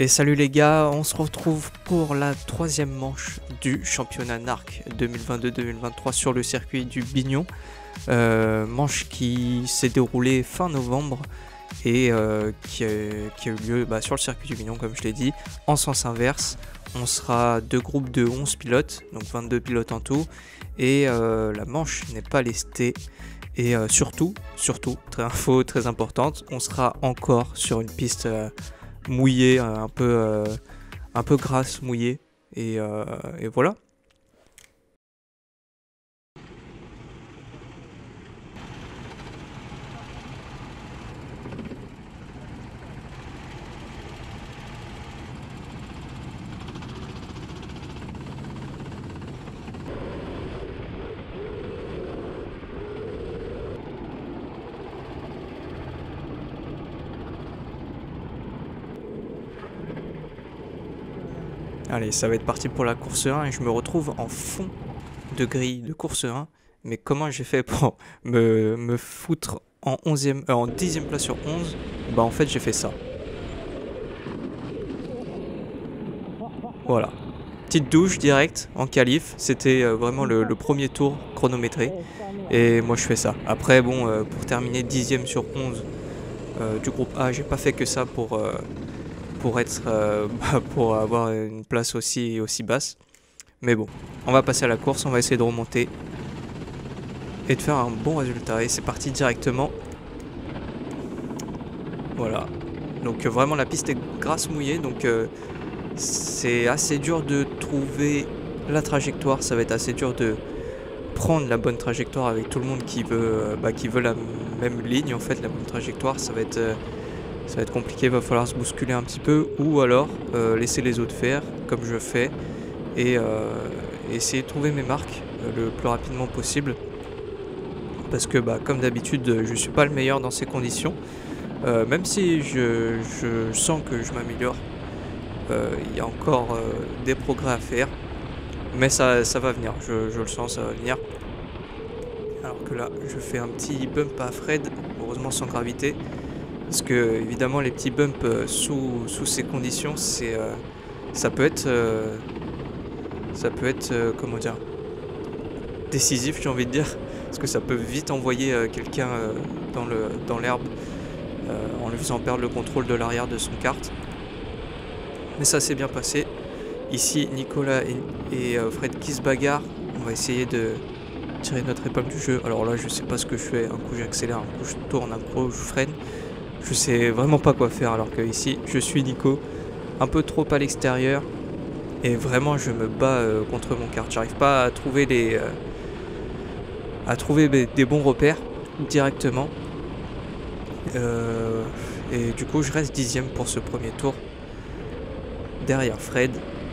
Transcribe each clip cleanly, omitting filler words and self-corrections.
Et salut les gars, on se retrouve pour la troisième manche du championnat NARC 2022-2023 sur le circuit du Bignon. Manche qui s'est déroulée fin novembre et qui a eu lieu sur le circuit du Bignon, comme je l'ai dit, en sens inverse. On sera deux groupes de 11 pilotes, donc 22 pilotes en tout, et la manche n'est pas lestée. Et surtout, info très importante, on sera encore sur une piste mouillée, un peu grasse, mouillée, et voilà. Allez, ça va être parti pour la course 1 et je me retrouve en fond de grille de course 1. Mais comment j'ai fait pour me foutre en 10e place sur 11? Bah en fait j'ai fait ça. Voilà. Petite douche directe en qualif. C'était vraiment le premier tour chronométré. Et moi je fais ça. Après bon, pour terminer 10e sur 11 du groupe A, j'ai pas fait que ça pour avoir une place aussi basse. Mais bon, on va passer à la course, on va essayer de remonter et de faire un bon résultat. Et c'est parti directement. Voilà. Donc vraiment la piste est grasse mouillée, donc c'est assez dur de trouver la trajectoire. Ça va être assez dur de prendre la bonne trajectoire avec tout le monde qui veut la même ligne, en fait, la bonne trajectoire. Ça va être compliqué, il va falloir se bousculer un petit peu ou alors laisser les autres faire comme je fais et essayer de trouver mes marques le plus rapidement possible, parce que comme d'habitude je suis pas le meilleur dans ces conditions, même si je sens que je m'améliore. Il y a encore des progrès à faire, mais ça va venir, je le sens, ça va venir. Alors que là je fais un petit bump à Fred, heureusement sans gravité. Parce que évidemment les petits bumps sous ces conditions, ça peut être comment dire, décisif, j'ai envie de dire, parce que ça peut vite envoyer quelqu'un dans l'herbe en lui faisant perdre le contrôle de l'arrière de son kart. Mais ça s'est bien passé. Ici Nicolas et Fred qui se bagarrent. On va essayer de tirer notre épingle du jeu. Alors là je sais pas ce que je fais, un coup j'accélère, un coup je tourne, un coup je freine. Je sais vraiment pas quoi faire, alors que ici je suis Nico, un peu trop à l'extérieur, et vraiment je me bats contre mon kart. J'arrive pas à trouver des bons repères directement, et du coup je reste 10e pour ce premier tour derrière Fred,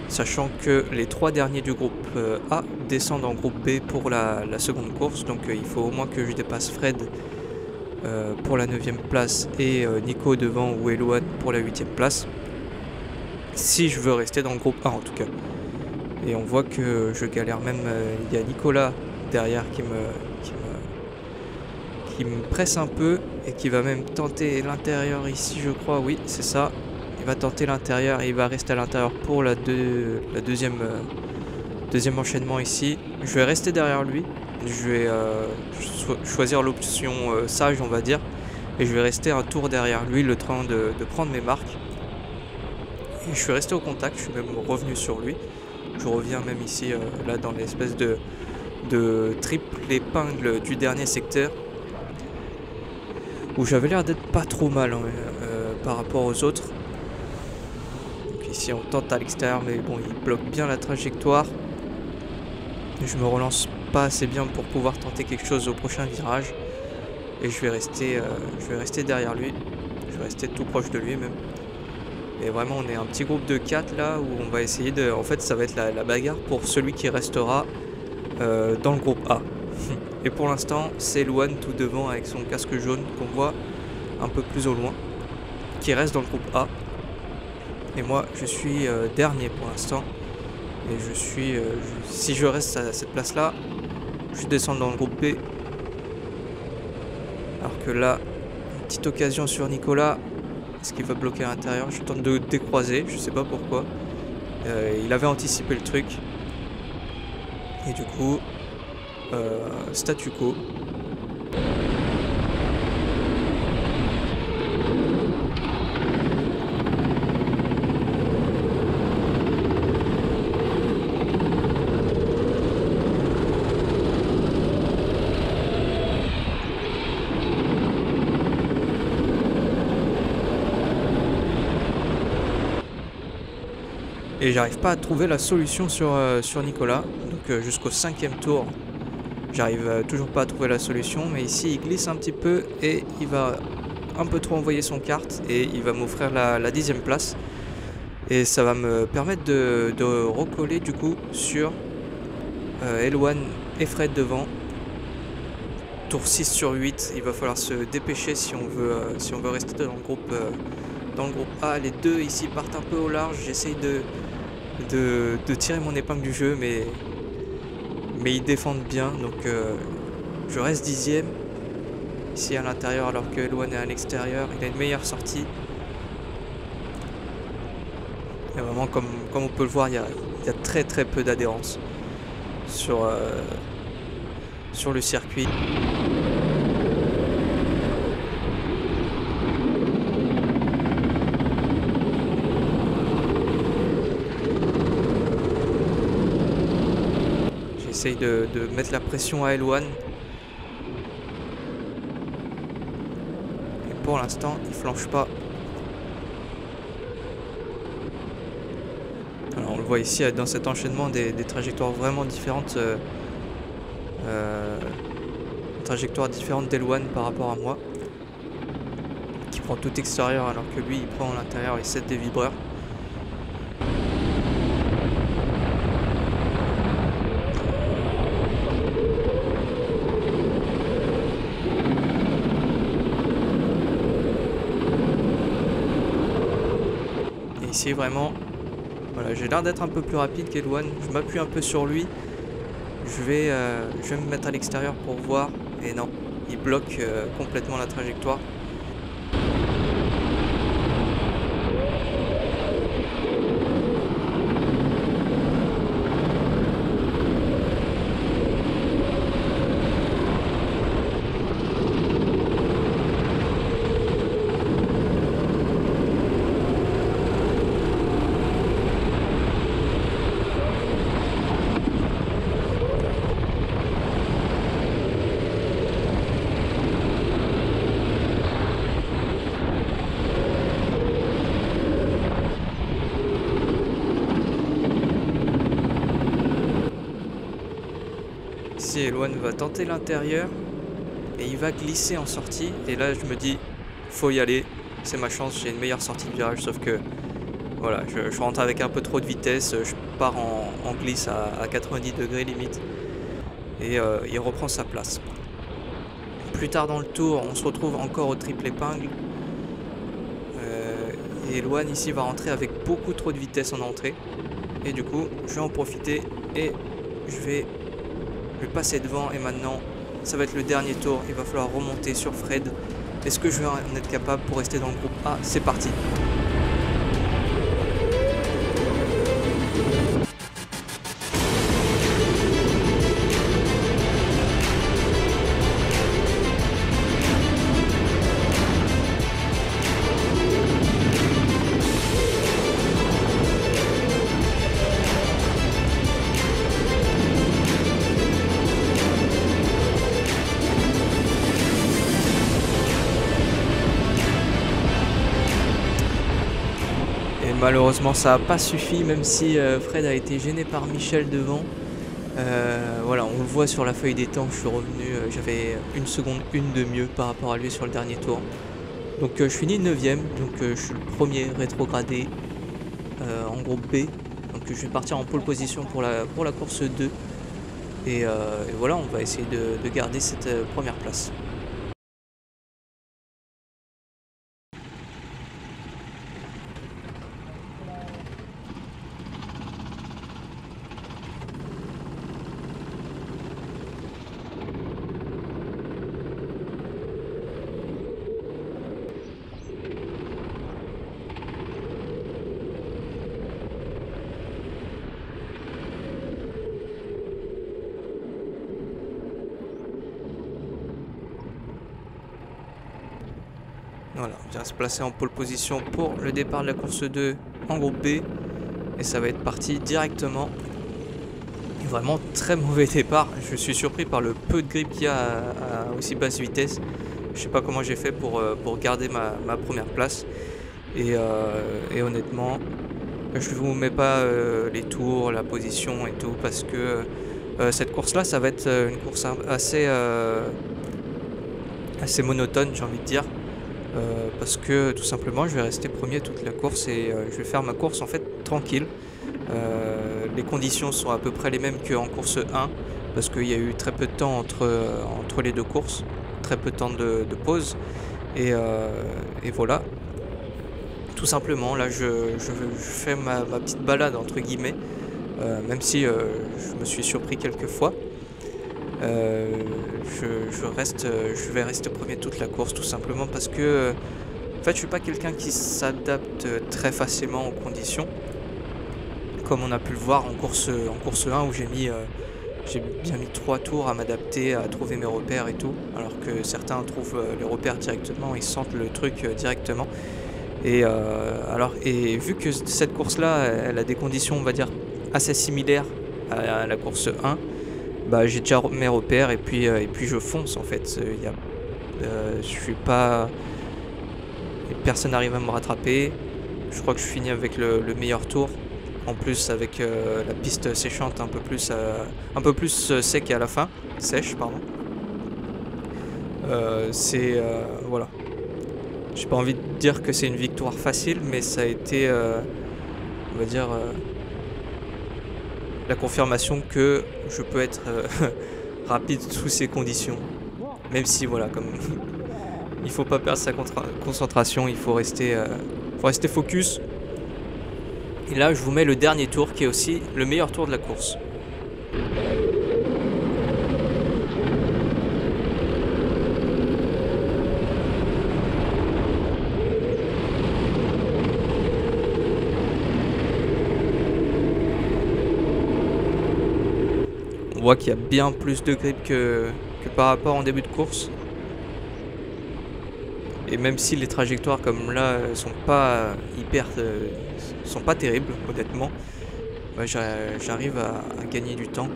sachant que les 3 derniers du groupe A descendent en groupe B pour la seconde course, donc il faut au moins que je dépasse Fred pour la 9e place et Nico devant ou Eloane pour la 8e place, si je veux rester dans le groupe A en tout cas. Et on voit que je galère, même il y a Nicolas derrière qui me presse un peu et qui va même tenter l'intérieur ici, je crois. Oui, c'est ça, il va tenter l'intérieur et il va rester à l'intérieur pour la deuxième enchaînement ici. Je vais rester derrière lui. Je vais choisir l'option sage, on va dire, et je vais rester un tour derrière lui, le temps de prendre mes marques. Et je suis resté au contact, je suis même revenu sur lui. Je reviens même ici, là dans l'espèce de triple épingle du dernier secteur, où j'avais l'air d'être pas trop mal par rapport aux autres. Donc ici on tente à l'extérieur, mais bon, il bloque bien la trajectoire. Et je me relance pas assez bien pour pouvoir tenter quelque chose au prochain virage, et je vais rester derrière lui, je vais rester tout proche de lui même. Et vraiment on est un petit groupe de 4 là, où on va essayer de, en fait ça va être la bagarre pour celui qui restera dans le groupe A. Et pour l'instant c'est Luan tout devant avec son casque jaune qu'on voit un peu plus au loin, qui reste dans le groupe A, et moi je suis dernier pour l'instant. Et si je reste à cette place là, je descends dans le groupe B. Alors que là, une petite occasion sur Nicolas, Est-ce qu'il va bloquer à l'intérieur? Je tente de décroiser, je sais pas pourquoi. Il avait anticipé le truc. Et du coup, statu quo. Et j'arrive pas à trouver la solution sur Nicolas. Donc jusqu'au 5e tour, j'arrive toujours pas à trouver la solution. Mais ici, il glisse un petit peu et il va un peu trop envoyer son kart. Et il va m'offrir la 10e place. Et ça va me permettre de recoller du coup sur Elwan et Fred devant. Tour 6 sur 8, il va falloir se dépêcher si on veut rester dans le groupe A. Les deux ici partent un peu au large. J'essaye de tirer mon épingle du jeu, mais ils défendent bien. Donc je reste 10e ici à l'intérieur alors que Elwan est à l'extérieur. Il a une meilleure sortie. Et vraiment, comme on peut le voir, il y a très peu d'adhérence sur le circuit. J'essaye de mettre la pression à Elwan. Et pour l'instant, il flanche pas. Alors on le voit ici dans cet enchaînement des trajectoires vraiment différentes. Trajectoire différente d'Elwan par rapport à moi, qui prend tout extérieur alors que lui il prend à l'intérieur et 7 des vibreurs. Et ici vraiment, voilà, j'ai l'air d'être un peu plus rapide qu'Elwan, je m'appuie un peu sur lui, je vais me mettre à l'extérieur pour voir. Et non, il bloque complètement la trajectoire. Ici, Elwan va tenter l'intérieur et il va glisser en sortie. Et là, je me dis, faut y aller. C'est ma chance, j'ai une meilleure sortie de virage. Sauf que, voilà, je rentre avec un peu trop de vitesse. Je pars en glisse à 90 degrés limite. Et il reprend sa place. Plus tard dans le tour, on se retrouve encore au triple épingle. Et Elwan ici va rentrer avec beaucoup trop de vitesse en entrée. Et du coup, je vais en profiter et je vais lui passer devant. Et maintenant, ça va être le dernier tour. Il va falloir remonter sur Fred. Est-ce que je vais en être capable pour rester dans le groupe A? C'est parti. Malheureusement ça n'a pas suffi, même si Fred a été gêné par Michel devant. Voilà, on le voit sur la feuille des temps, je suis revenu, j'avais 1 seconde 1 de mieux par rapport à lui sur le dernier tour. Donc je finis 9ème, donc je suis le premier rétrogradé en groupe B. Donc je vais partir en pole position pour la course 2. Et voilà, on va essayer de garder cette première place. Voilà, on vient se placer en pole position pour le départ de la course 2 en groupe B. Et ça va être parti directement. Et vraiment très mauvais départ. Je suis surpris par le peu de grip qu'il y a à aussi basse vitesse. Je sais pas comment j'ai fait pour garder ma première place. Et honnêtement, je ne vous mets pas les tours, la position et tout, parce que cette course-là, ça va être une course assez monotone, j'ai envie de dire. Parce que tout simplement, je vais rester premier toute la course et je vais faire ma course en fait tranquille. Les conditions sont à peu près les mêmes qu'en course 1, parce qu'il y a eu très peu de temps entre les deux courses, très peu de temps de pause. Et voilà. Tout simplement, là je fais ma petite balade entre guillemets, même si je me suis surpris quelques fois. Je vais rester premier toute la course tout simplement parce que en fait je suis pas quelqu'un qui s'adapte très facilement aux conditions, comme on a pu le voir en course 1 où j'ai bien mis 3 tours à m'adapter, à trouver mes repères et tout, alors que certains trouvent les repères directement, ils sentent le truc directement. Et vu que cette course-là, elle a des conditions, on va dire, assez similaires à la course 1, bah, j'ai déjà mes repères et puis je fonce en fait. Je suis pas... Personne n'arrive à me rattraper. Je crois que je finis avec le meilleur tour. En plus avec la piste séchante un peu plus sec à la fin. Sèche, pardon. Voilà. J'ai pas envie de dire que c'est une victoire facile, mais ça a été, on va dire, la confirmation que je peux être rapide sous ces conditions. Même si, voilà, comme il faut pas perdre sa concentration, il faut rester focus. Et là, je vous mets le dernier tour qui est aussi le meilleur tour de la course. On voit qu'il y a bien plus de grip que par rapport en début de course. Et même si les trajectoires comme là sont pas sont pas terribles honnêtement, bah, j'arrive à gagner du temps.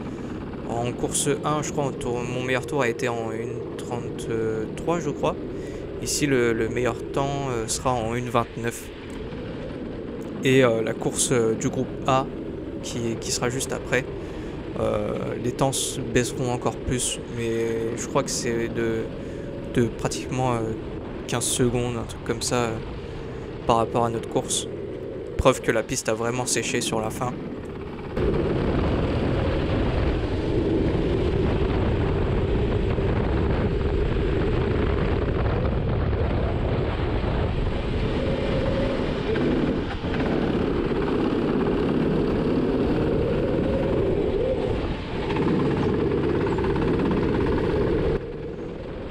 En course 1, je crois, mon meilleur tour a été en 1,33 je crois. Ici le meilleur temps sera en 1,29. Et la course du groupe A qui sera juste après. Les temps baisseront encore plus, mais je crois que c'est de pratiquement 15 secondes, un truc comme ça, par rapport à notre course. Preuve que la piste a vraiment séché sur la fin.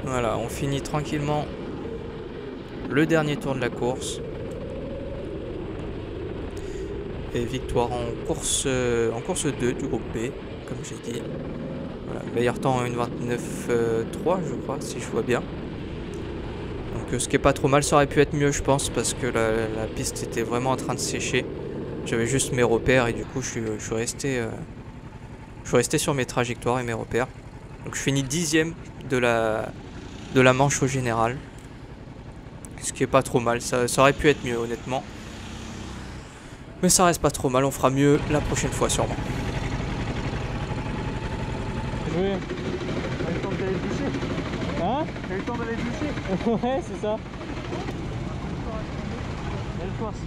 Voilà, on finit tranquillement le dernier tour de la course. Et victoire en course 2 du groupe B, comme j'ai dit. Voilà, meilleur temps en 1,29,3 je crois, si je vois bien. Donc ce qui est pas trop mal, ça aurait pu être mieux je pense, parce que la piste était vraiment en train de sécher. J'avais juste mes repères et du coup je suis resté sur mes trajectoires et mes repères. Donc je finis 10e de la manche au général. Ce qui est pas trop mal, ça aurait pu être mieux honnêtement. Mais ça reste pas trop mal, on fera mieux la prochaine fois sûrement. Oui. T'as eu le temps d'aller te doucher. Hein? T'as eu le temps d'aller te doucher. Ouais, c'est ça. Belle course.